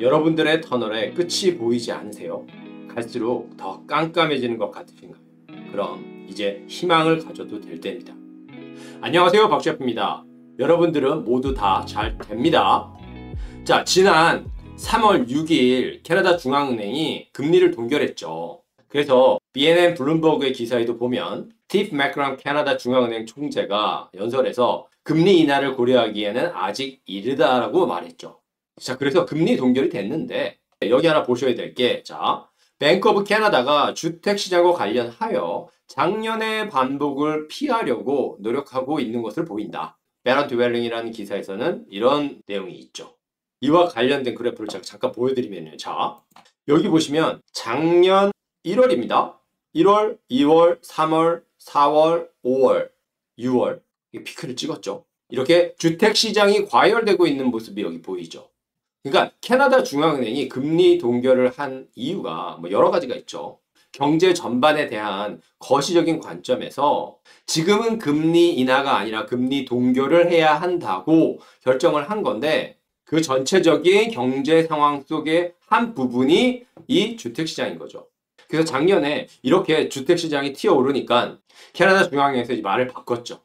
여러분들의 터널에 끝이 보이지 않으세요? 갈수록 더 깜깜해지는 것 같으신가요? 그럼 이제 희망을 가져도 될 때입니다. 안녕하세요, 박셰프입니다. 여러분들은 모두 다 잘 됩니다. 자, 지난 3월 6일 캐나다 중앙은행이 금리를 동결했죠. 그래서 BNN 블룸버그의 기사에도 보면 스티브 매크럼 캐나다 중앙은행 총재가 연설에서 금리 인하를 고려하기에는 아직 이르다라고 말했죠. 자, 그래서 금리 동결이 됐는데 여기 하나 보셔야 될 게, 자, 뱅크 오브 캐나다가 주택시장과 관련하여 작년의 반복을 피하려고 노력하고 있는 것을 보인다. 베러 드웰링이라는 기사에서는 이런 내용이 있죠. 이와 관련된 그래프를 제가 잠깐 보여드리면요. 자, 여기 보시면 작년 1월입니다. 1월, 2월, 3월, 4월, 5월, 6월 피크를 찍었죠. 이렇게 주택시장이 과열되고 있는 모습이 여기 보이죠. 그러니까 캐나다 중앙은행이 금리 동결을 한 이유가 여러 가지가 있죠. 경제 전반에 대한 거시적인 관점에서 지금은 금리 인하가 아니라 금리 동결을 해야 한다고 결정을 한 건데, 그 전체적인 경제 상황 속의 한 부분이 이 주택시장인 거죠. 그래서 작년에 이렇게 주택시장이 튀어오르니까 캐나다 중앙은행에서 이 말을 바꿨죠.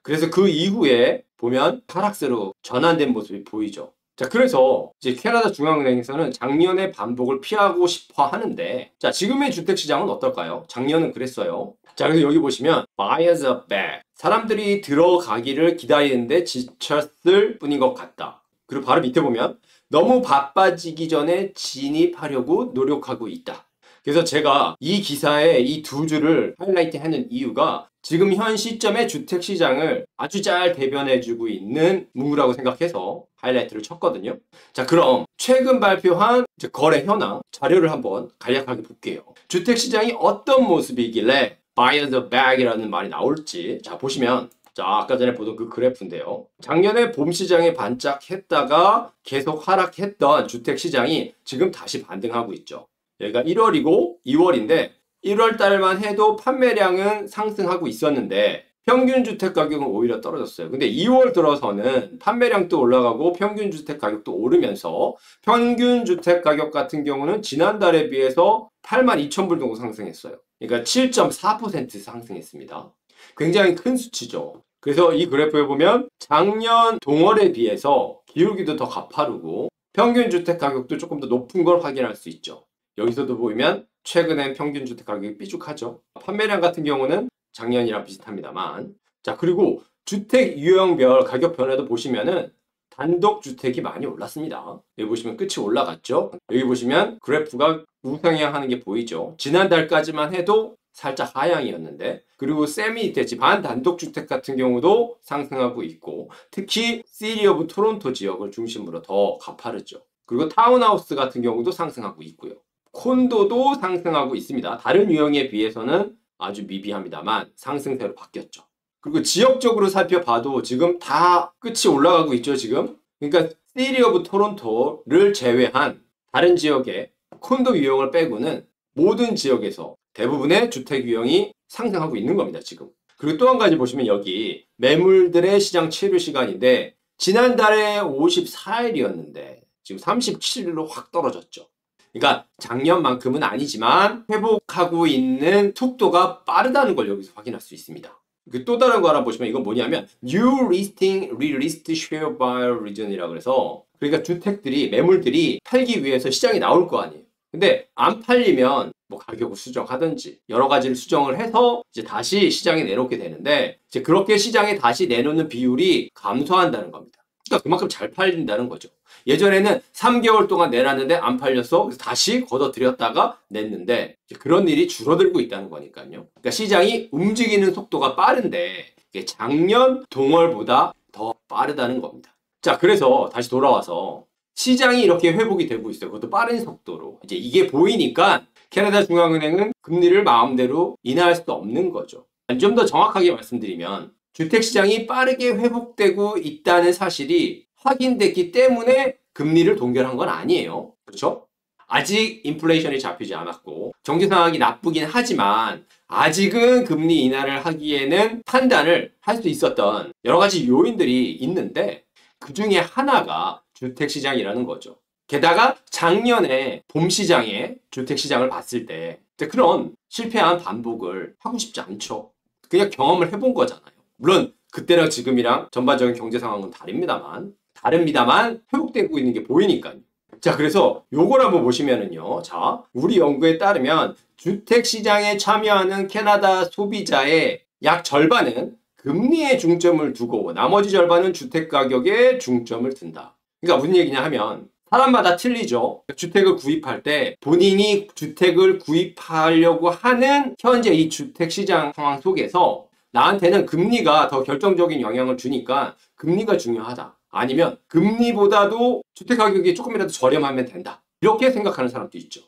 그래서 그 이후에 보면 하락세로 전환된 모습이 보이죠. 자, 그래서 이제 캐나다 중앙은행에서는 작년의 반복을 피하고 싶어 하는데, 자, 지금의 주택시장은 어떨까요? 작년은 그랬어요. 자, 그래서 여기 보시면 buyers are back. 사람들이 들어가기를 기다리는데 지쳤을 뿐인 것 같다. 그리고 바로 밑에 보면 너무 바빠지기 전에 진입하려고 노력하고 있다. 그래서 제가 이 기사에 이 두 줄을 하이라이트 하는 이유가 지금 현 시점의 주택시장을 아주 잘 대변해주고 있는 문구라고 생각해서 하이라이트를 쳤거든요. 자, 그럼 최근 발표한 거래 현황 자료를 한번 간략하게 볼게요. 주택시장이 어떤 모습이길래 buyers are back이라는 말이 나올지, 자, 보시면, 자, 아까 전에 보던 그 그래프인데요. 작년에 봄 시장에 반짝했다가 계속 하락했던 주택시장이 지금 다시 반등하고 있죠. 여기가 1월이고 2월인데 1월 달만 해도 판매량은 상승하고 있었는데 평균 주택 가격은 오히려 떨어졌어요. 근데 2월 들어서는 판매량도 올라가고 평균 주택 가격도 오르면서 평균 주택 가격 같은 경우는 지난달에 비해서 82,000불 정도 상승했어요. 그러니까 7.4% 상승했습니다. 굉장히 큰 수치죠. 그래서 이 그래프에 보면 작년 동월에 비해서 기울기도 더 가파르고 평균 주택 가격도 조금 더 높은 걸 확인할 수 있죠. 여기서도 보면 최근엔 평균 주택 가격이 삐죽하죠. 판매량 같은 경우는 작년이랑 비슷합니다만, 자, 그리고 주택 유형별 가격 변화도 보시면은 단독주택이 많이 올랐습니다. 여기 보시면 끝이 올라갔죠. 여기 보시면 그래프가 우상향하는 게 보이죠. 지난달까지만 해도 살짝 하향이었는데, 그리고 세미 대지 반단독주택 같은 경우도 상승하고 있고, 특히 시티 오브 토론토 지역을 중심으로 더 가파르죠. 그리고 타운하우스 같은 경우도 상승하고 있고요. 콘도도 상승하고 있습니다. 다른 유형에 비해서는 아주 미비합니다만 상승세로 바뀌었죠. 그리고 지역적으로 살펴봐도 지금 다 끝이 올라가고 있죠, 지금. 그러니까 시티 오브 토론토를 제외한 다른 지역의 콘도 유형을 빼고는 모든 지역에서 대부분의 주택 유형이 상승하고 있는 겁니다, 지금. 그리고 또 한 가지 보시면 여기 매물들의 시장 체류 시간인데 지난달에 54일이었는데 지금 37일로 확 떨어졌죠. 그러니까 작년만큼은 아니지만 회복하고 있는 속도가 빠르다는 걸 여기서 확인할 수 있습니다. 또 다른 거 하나 보시면 이건 뭐냐면 New Listing Re-list Share Buyer Region이라고 그래서, 그러니까 주택들이, 매물들이 팔기 위해서 시장에 나올 거 아니에요. 근데 안 팔리면 가격을 수정하든지 여러 가지를 수정을 해서 이제 다시 시장에 내놓게 되는데, 이제 그렇게 시장에 다시 내놓는 비율이 감소한다는 겁니다. 그러니까 그만큼 잘 팔린다는 거죠. 예전에는 3개월 동안 내놨는데 안 팔렸어. 그래서 다시 걷어들였다가 냈는데 그런 일이 줄어들고 있다는 거니까요. 그러니까 시장이 움직이는 속도가 빠른데 이게 작년 동월보다 더 빠르다는 겁니다. 자, 그래서 다시 돌아와서 시장이 이렇게 회복이 되고 있어요. 그것도 빠른 속도로. 이제 이게 보이니까 캐나다 중앙은행은 금리를 마음대로 인하할 수 없는 거죠. 좀 더 정확하게 말씀드리면 주택시장이 빠르게 회복되고 있다는 사실이 확인됐기 때문에 금리를 동결한 건 아니에요. 그렇죠? 아직 인플레이션이 잡히지 않았고 경제 상황이 나쁘긴 하지만 아직은 금리 인하를 하기에는 판단을 할 수 있었던 여러 가지 요인들이 있는데 그 중에 하나가 주택시장이라는 거죠. 게다가 작년에 봄 시장에 주택 시장을 봤을 때 그런 실패한 반복을 하고 싶지 않죠. 그냥 경험을 해본 거잖아요. 물론 그때랑 지금이랑 전반적인 경제 상황은 다릅니다만 회복되고 있는 게 보이니까요. 자, 그래서 요걸 한번 보시면은요. 자, 우리 연구에 따르면 주택 시장에 참여하는 캐나다 소비자의 약 절반은 금리에 중점을 두고 나머지 절반은 주택 가격에 중점을 둔다. 그러니까 무슨 얘기냐 하면 사람마다 틀리죠. 주택을 구입할 때 본인이 주택을 구입하려고 하는 현재 이 주택 시장 상황 속에서 나한테는 금리가 더 결정적인 영향을 주니까 금리가 중요하다. 아니면 금리보다도 주택 가격이 조금이라도 저렴하면 된다. 이렇게 생각하는 사람도 있죠.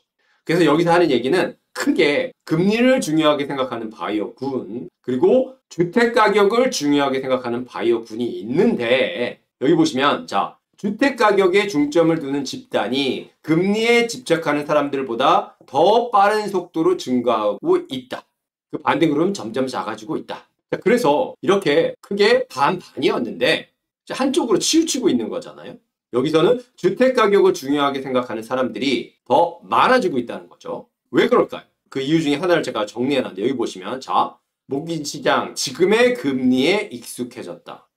그래서 여기서 하는 얘기는 크게 금리를 중요하게 생각하는 바이어군, 그리고 주택 가격을 중요하게 생각하는 바이어군이 있는데, 여기 보시면 자, 주택 가격에 중점을 두는 집단이 금리에 집착하는 사람들보다 더 빠른 속도로 증가하고 있다. 그 반대 그룹은 점점 작아지고 있다. 자, 그래서 이렇게 크게 반반이었는데 한쪽으로 치우치고 있는 거잖아요. 여기서는 주택 가격을 중요하게 생각하는 사람들이 더 많아지고 있다는 거죠. 왜 그럴까요? 그 이유 중에 하나를 제가 정리해놨는데 여기 보시면 자, 모기 시장 지금의 금리에 익숙해졌다.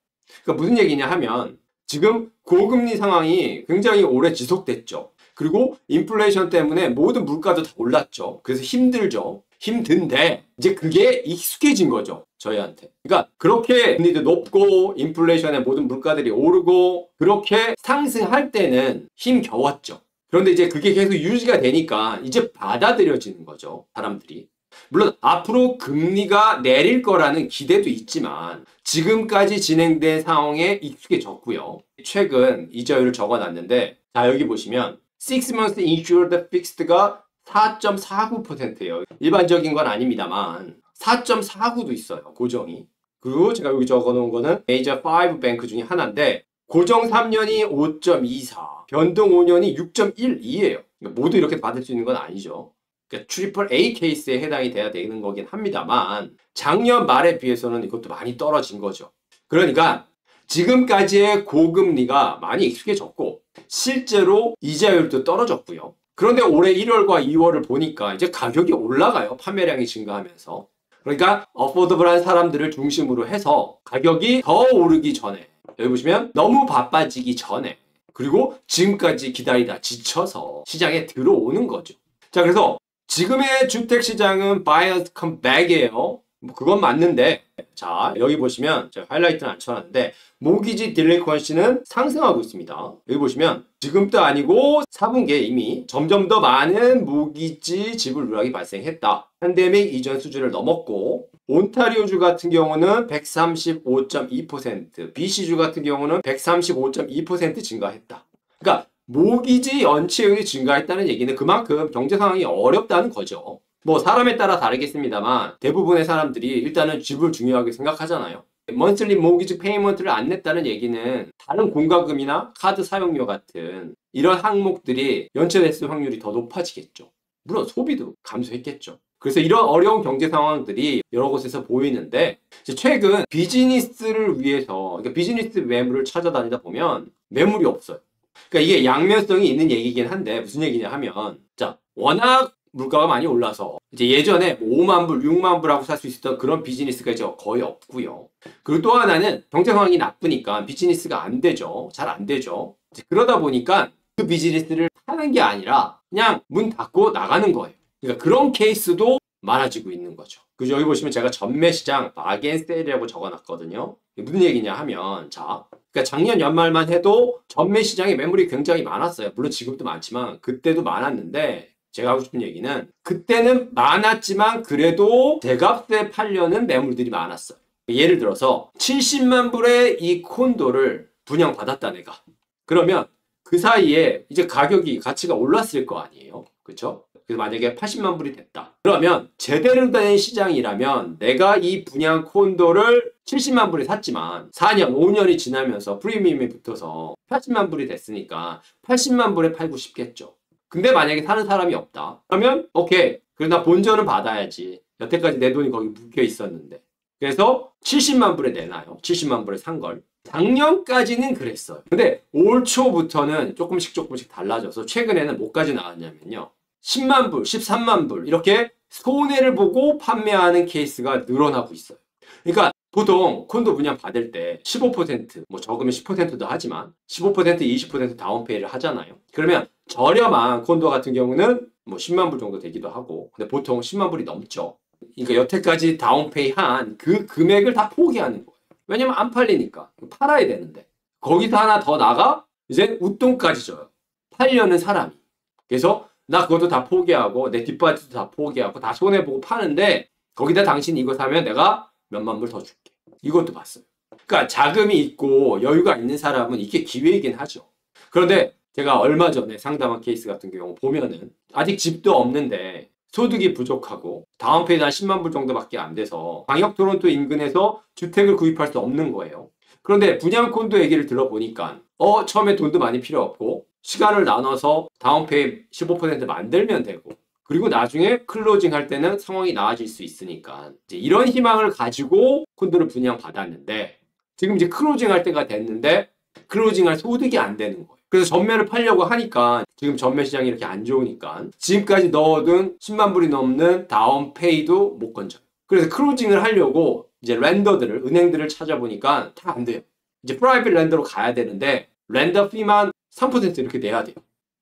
그러니까 무슨 얘기냐 하면 지금 고금리 상황이 굉장히 오래 지속됐죠. 그리고 인플레이션 때문에 모든 물가도 다 올랐죠. 그래서 힘들죠. 힘든데 이제 그게 익숙해진 거죠. 저희한테. 그러니까 그렇게 금리도 높고 인플레이션에 모든 물가들이 오르고 그렇게 상승할 때는 힘겨웠죠. 그런데 이제 그게 계속 유지가 되니까 이제 받아들여지는 거죠. 사람들이. 물론 앞으로 금리가 내릴 거라는 기대도 있지만 지금까지 진행된 상황에 익숙해졌고요. 최근 이자율을 적어놨는데 자, 여기 보시면 6 months insured fixed가 4.49%예요. 일반적인 건 아닙니다만 4.49도 있어요. 고정이. 그리고 제가 여기 적어놓은 거는 메이저 5 뱅크 중에 하나인데 고정 3년이 5.24, 변동 5년이 6.12예요. 모두 이렇게 받을 수 있는 건 아니죠. 그러니까 트리플 A 케이스에 해당이 돼야 되는 거긴 합니다만 작년 말에 비해서는 이것도 많이 떨어진 거죠. 그러니까 지금까지의 고금리가 많이 익숙해졌고 실제로 이자율도 떨어졌고요. 그런데 올해 1월과 2월을 보니까 이제 가격이 올라가요. 판매량이 증가하면서. 그러니까 어포더블한 사람들을 중심으로 해서 가격이 더 오르기 전에 여기 보시면 너무 바빠지기 전에 그리고 지금까지 기다리다 지쳐서 시장에 들어오는 거죠. 자, 그래서 지금의 주택시장은 buyer's come back이에요. 뭐 그건 맞는데 자, 여기 보시면 제가 하이라이트는 안 쳐놨는데 모기지 딜리컨시는 상승하고 있습니다. 여기 보시면 지금도 아니고 4분기에 이미 점점 더 많은 모기지 지불 누락이 발생했다. 팬데믹 이전 수준을 넘었고 온타리오주 같은 경우는 135.2%, BC주 같은 경우는 135.2% 증가했다. 그러니까 모기지 연체율이 증가했다는 얘기는 그만큼 경제 상황이 어렵다는 거죠. 뭐 사람에 따라 다르겠습니다만 대부분의 사람들이 일단은 집을 중요하게 생각하잖아요. 먼슬리 모기지 페이먼트를 안 냈다는 얘기는 다른 공과금이나 카드 사용료 같은 이런 항목들이 연체됐을 확률이 더 높아지겠죠. 물론 소비도 감소했겠죠. 그래서 이런 어려운 경제 상황들이 여러 곳에서 보이는데 최근 비즈니스를 위해서 그러니까 비즈니스 매물을 찾아다니다 보면 매물이 없어요. 그러니까 이게 양면성이 있는 얘기긴 한데 무슨 얘기냐 하면 자, 워낙 물가가 많이 올라서 이제 예전에 5만 불, 6만 불하고 살 수 있었던 그런 비즈니스가 이제 거의 없고요. 그리고 또 하나는 경제 상황이 나쁘니까 비즈니스가 안 되죠. 잘 안 되죠. 그러다 보니까 그 비즈니스를 하는 게 아니라 그냥 문 닫고 나가는 거예요. 그러니까 그런 케이스도 많아지고 있는 거죠. 그래서 여기 보시면 제가 전매시장 바겐세일이라고 적어놨거든요. 무슨 얘기냐 하면 자, 그러니까 작년 연말만 해도 전매시장에 매물이 굉장히 많았어요. 물론 지금도 많지만 그때도 많았는데 제가 하고 싶은 얘기는 그때는 많았지만 그래도 제값에 팔려는 매물들이 많았어요. 예를 들어서 70만 불의 이 콘도를 분양받았다 내가. 그러면 그 사이에 이제 가치가 올랐을 거 아니에요. 그렇죠? 그래서 만약에 80만 불이 됐다. 그러면 제대로 된 시장이라면 내가 이 분양 콘도를 70만 불에 샀지만 4년, 5년이 지나면서 프리미엄이 붙어서 80만 불이 됐으니까 80만 불에 팔고 싶겠죠. 근데 만약에 사는 사람이 없다. 그러면 오케이. 그래도 나 본전은 받아야지. 여태까지 내 돈이 거기 묶여 있었는데. 그래서 70만 불에 내놔요. 70만 불에 산 걸. 작년까지는 그랬어요. 근데 올 초부터는 조금씩 달라져서 최근에는 뭐까지 나왔냐면요. 10만 불, 13만 불 이렇게 손해를 보고 판매하는 케이스가 늘어나고 있어요. 그러니까 보통 콘도 분양 받을 때 15%, 뭐 적으면 10%도 하지만 15%, 20% 다운페이를 하잖아요. 그러면 저렴한 콘도 같은 경우는 뭐 10만 불 정도 되기도 하고, 근데 보통 10만 불이 넘죠. 그러니까 여태까지 다운페이 한 그 금액을 다 포기하는 거예요. 왜냐면 안 팔리니까. 팔아야 되는데. 거기서 하나 더 나가 이제 웃돈까지 줘요. 팔려는 사람이. 그래서 나 그것도 다 포기하고 내 뒷바지도 다 포기하고 다 손해보고 파는데 거기다 당신 이거 사면 내가 몇만 불 더 줄게. 이것도 봤어요. 그러니까 자금이 있고 여유가 있는 사람은 이게 기회이긴 하죠. 그런데 제가 얼마 전에 상담한 케이스 같은 경우 보면은 아직 집도 없는데 소득이 부족하고 다운페이도 한 10만 불 정도밖에 안 돼서 광역 토론토 인근에서 주택을 구입할 수 없는 거예요. 그런데 분양 콘도 얘기를 들어보니까 처음에 돈도 많이 필요 없고 시간을 나눠서 다운페이 15% 만들면 되고 그리고 나중에 클로징 할 때는 상황이 나아질 수 있으니까 이제 이런 희망을 가지고 콘도를 분양 받았는데 지금 이제 클로징 할 때가 됐는데 클로징 할 소득이 안 되는 거예요. 그래서 전매를 팔려고 하니까 지금 전매 시장이 이렇게 안 좋으니까 지금까지 넣어둔 10만 불이 넘는 다운페이도 못 건져요. 그래서 클로징을 하려고 이제 렌더들을, 은행들을 찾아보니까 다 안 돼요. 이제 프라이빗 렌더로 가야 되는데 렌더 피만 3% 이렇게 내야 돼요.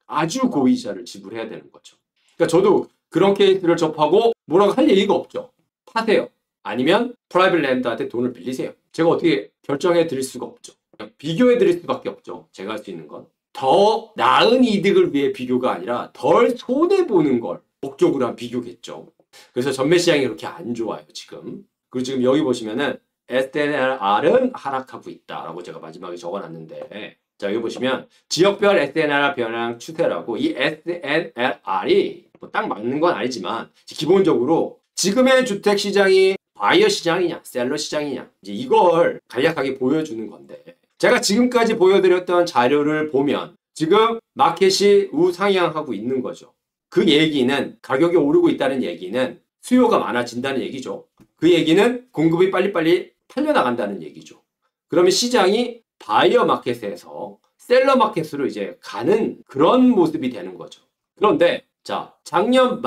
아주 고이자를 지불해야 되는 거죠. 그러니까 저도 그런 케이스를 접하고 뭐라고 할 얘기가 없죠. 파세요. 아니면 프라이빗 렌더한테 돈을 빌리세요. 제가 어떻게 결정해 드릴 수가 없죠. 비교해 드릴 수밖에 없죠. 제가 할 수 있는 건. 더 나은 이득을 위해 비교가 아니라 덜 손해보는 걸 목적으로 한 비교겠죠. 그래서 전매 시장이 그렇게 안 좋아요, 지금. 그리고 지금 여기 보시면은 SNR은 하락하고 있다라고 제가 마지막에 적어놨는데 자, 여기 보시면 지역별 SNR 변화 추세라고 이 SNR이 뭐 딱 맞는 건 아니지만 기본적으로 지금의 주택 시장이 바이어 시장이냐 셀러 시장이냐 이제 이걸 간략하게 보여주는 건데 제가 지금까지 보여드렸던 자료를 보면 지금 마켓이 우상향하고 있는 거죠. 그 얘기는 가격이 오르고 있다는 얘기는 수요가 많아진다는 얘기죠. 그 얘기는 공급이 빨리빨리 팔려나간다는 얘기죠. 그러면 시장이 바이어 마켓에서 셀러 마켓으로 이제 가는 그런 모습이 되는 거죠. 그런데 자, 작년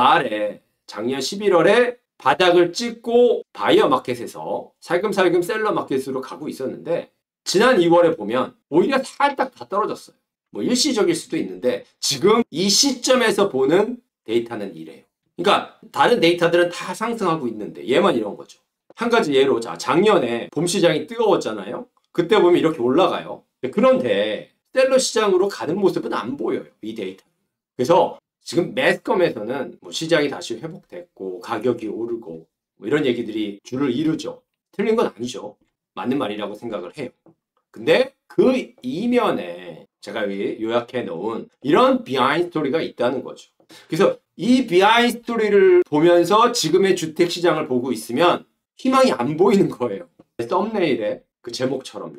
11월에 바닥을 찍고 바이어 마켓에서 살금살금 셀러 마켓으로 가고 있었는데 지난 2월에 보면 오히려 살짝 다 떨어졌어요. 뭐 일시적일 수도 있는데 지금 이 시점에서 보는 데이터는 이래요. 그러니까 다른 데이터들은 다 상승하고 있는데 얘만 이런 거죠. 한 가지 예로 자, 작년에 봄 시장이 뜨거웠잖아요. 그때 보면 이렇게 올라가요. 그런데 셀러 시장으로 가는 모습은 안 보여요. 이 데이터. 그래서 지금 매스컴에서는 뭐 시장이 다시 회복됐고 가격이 오르고 뭐 이런 얘기들이 줄을 이루죠. 틀린 건 아니죠. 맞는 말이라고 생각을 해요. 근데 그 이면에 제가 여기 요약해 놓은 이런 비하인드 스토리가 있다는 거죠. 그래서 이 비하인드 스토리를 보면서 지금의 주택 시장을 보고 있으면 희망이 안 보이는 거예요. 썸네일에 그 제목처럼요.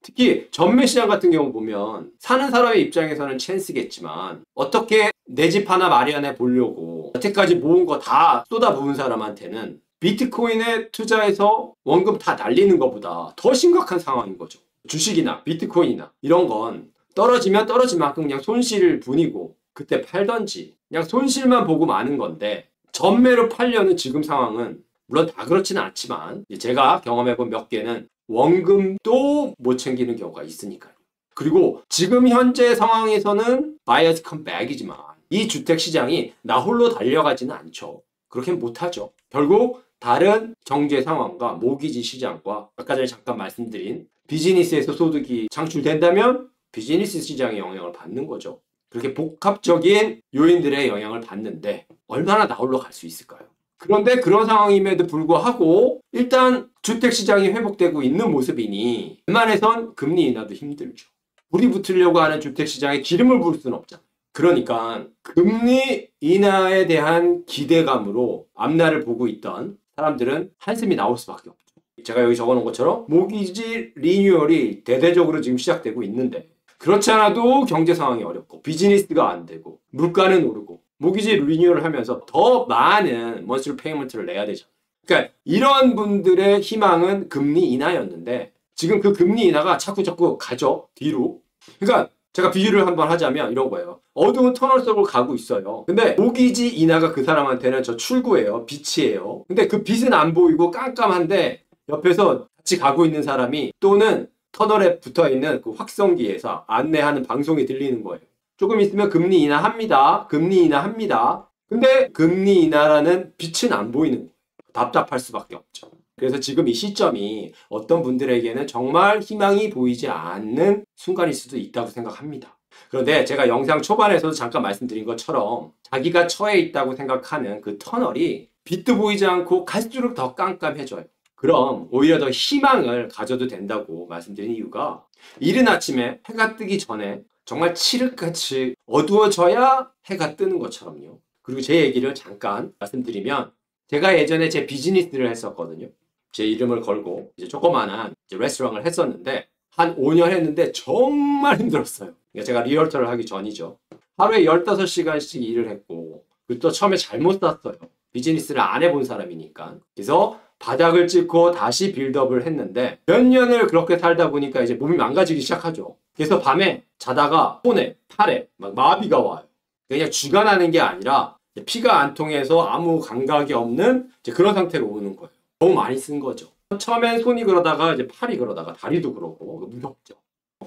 특히 전매 시장 같은 경우 보면 사는 사람의 입장에서는 찬스겠지만 어떻게 내 집 하나 마련해 보려고 여태까지 모은 거 다 쏟아부은 사람한테는 비트코인에 투자해서 원금 다 날리는 것보다 더 심각한 상황인 거죠. 주식이나 비트코인이나 이런 건 떨어지면 떨어진 만큼 그냥 손실을 분이고 그때 팔던지 그냥 손실만 보고 마는 건데 전매로 팔려는 지금 상황은 물론 다 그렇지는 않지만 제가 경험해본 몇 개는 원금도 못 챙기는 경우가 있으니까요. 그리고 지금 현재 상황에서는 바이어스 컴백이지만 이 주택 시장이 나 홀로 달려가지는 않죠. 그렇게 못하죠. 결국 다른 경제 상황과 모기지 시장과 아까 전에 잠깐 말씀드린 비즈니스에서 소득이 창출된다면 비즈니스 시장의 영향을 받는 거죠. 그렇게 복합적인 요인들의 영향을 받는데 얼마나 나 홀로 갈 수 있을까요? 그런데 그런 상황임에도 불구하고 일단 주택시장이 회복되고 있는 모습이니 웬만해선 금리 인하도 힘들죠. 불이 붙으려고 하는 주택시장에 기름을 부을 수는 없잖아요. 그러니까 금리 인하에 대한 기대감으로 앞날을 보고 있던 사람들은 한숨이 나올 수밖에 없죠. 제가 여기 적어놓은 것처럼 모기지 리뉴얼이 대대적으로 지금 시작되고 있는데 그렇지 않아도 경제 상황이 어렵고 비즈니스가 안 되고 물가는 오르고 모기지 리뉴얼을 하면서 더 많은 먼스리 페이먼트를 내야 되잖아요. 그러니까 이런 분들의 희망은 금리 인하였는데 지금 그 금리 인하가 자꾸 가죠. 뒤로. 그러니까 제가 비유를 한번 하자면 이런 거예요. 어두운 터널 속으로 가고 있어요. 근데 모기지 인하가 그 사람한테는 저 출구예요. 빛이에요. 근데 그 빛은 안 보이고 깜깜한데 옆에서 같이 가고 있는 사람이 또는 터널에 붙어있는 그 확성기에서 안내하는 방송이 들리는 거예요. 조금 있으면 금리 인하합니다. 금리 인하합니다. 근데 금리 인하라는 빛은 안 보이는 거예요. 답답할 수밖에 없죠. 그래서 지금 이 시점이 어떤 분들에게는 정말 희망이 보이지 않는 순간일 수도 있다고 생각합니다. 그런데 제가 영상 초반에서도 잠깐 말씀드린 것처럼 자기가 처해 있다고 생각하는 그 터널이 빛도 보이지 않고 갈수록 더 깜깜해져요. 그럼 오히려 더 희망을 가져도 된다고 말씀드린 이유가 이른 아침에 해가 뜨기 전에 정말 칠흑같이 어두워져야 해가 뜨는 것처럼요. 그리고 제 얘기를 잠깐 말씀드리면 제가 예전에 제 비즈니스를 했었거든요. 제 이름을 걸고 이제 조그만한 레스토랑을 했었는데 한 5년 했는데 정말 힘들었어요. 그러니까 제가 리얼터를 하기 전이죠. 하루에 15시간씩 일을 했고 그리고 또 처음에 잘못 샀어요. 비즈니스를 안 해본 사람이니까. 그래서 바닥을 찍고 다시 빌드업을 했는데 몇 년을 그렇게 살다 보니까 이제 몸이 망가지기 시작하죠. 그래서 밤에 자다가 손에, 팔에 막 마비가 와요. 그냥 쥐가 나는 게 아니라 피가 안 통해서 아무 감각이 없는 이제 그런 상태로 오는 거예요. 너무 많이 쓴 거죠. 처음엔 손이 그러다가 이제 팔이 그러다가 다리도 그러고 무섭죠.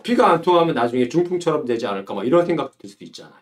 피가 안 통하면 나중에 중풍처럼 되지 않을까 막 이런 생각도 들 수도 있잖아요.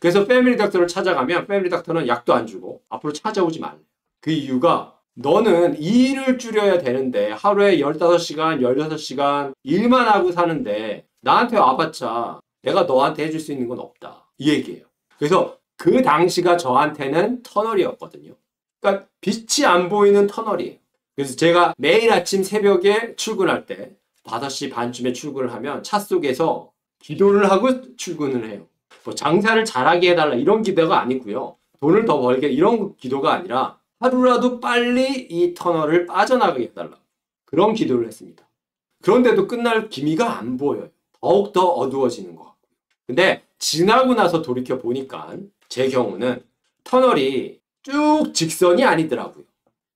그래서 패밀리 닥터를 찾아가면 패밀리 닥터는 약도 안 주고 앞으로 찾아오지 말래. 그 이유가 너는 일을 줄여야 되는데 하루에 15시간, 16시간 일만 하고 사는데 나한테 와봤자 내가 너한테 해줄 수 있는 건 없다. 이 얘기예요. 그래서 그 당시가 저한테는 터널이었거든요. 그러니까 빛이 안 보이는 터널이에요. 그래서 제가 매일 아침 새벽에 출근할 때 5시 반쯤에 출근을 하면 차 속에서 기도를 하고 출근을 해요. 뭐 장사를 잘하게 해달라 이런 기도가 아니고요. 돈을 더 벌게 이런 기도가 아니라 하루라도 빨리 이 터널을 빠져나가게 해달라. 그런 기도를 했습니다. 그런데도 끝날 기미가 안 보여요. 더욱더 어두워지는 것 같고요. 근데 지나고 나서 돌이켜 보니까 제 경우는 터널이 쭉 직선이 아니더라고요.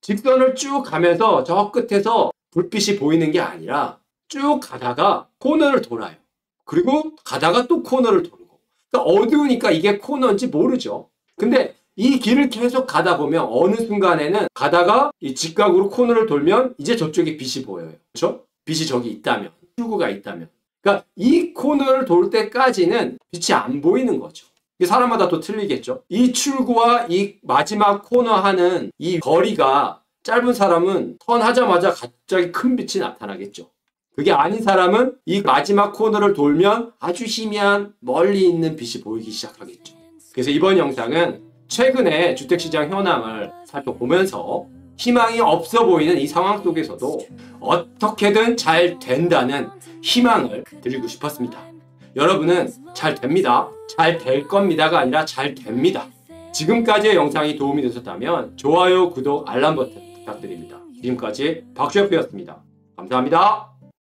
직선을 쭉 가면서 저 끝에서 불빛이 보이는 게 아니라 쭉 가다가 코너를 돌아요. 그리고 가다가 또 코너를 돌고. 그러니까 어두우니까 이게 코너인지 모르죠. 근데 이 길을 계속 가다 보면 어느 순간에는 가다가 이 직각으로 코너를 돌면 이제 저쪽에 빛이 보여요. 그렇죠? 빛이 저기 있다면, 출구가 있다면. 그러니까 이 코너를 돌 때까지는 빛이 안 보이는 거죠. 사람마다 또 틀리겠죠. 이 출구와 이 마지막 코너 하는 이 거리가 짧은 사람은 턴하자마자 갑자기 큰 빛이 나타나겠죠. 그게 아닌 사람은 이 마지막 코너를 돌면 아주 희미한 멀리 있는 빛이 보이기 시작하겠죠. 그래서 이번 영상은 최근에 주택시장 현황을 살펴보면서 희망이 없어 보이는 이 상황 속에서도 어떻게든 잘 된다는 희망을 드리고 싶었습니다. 여러분은 잘 됩니다. 잘 될 겁니다가 아니라 잘 됩니다. 지금까지의 영상이 도움이 되셨다면 좋아요, 구독, 알람 버튼 부탁드립니다. 지금까지 박셰프였습니다. 감사합니다.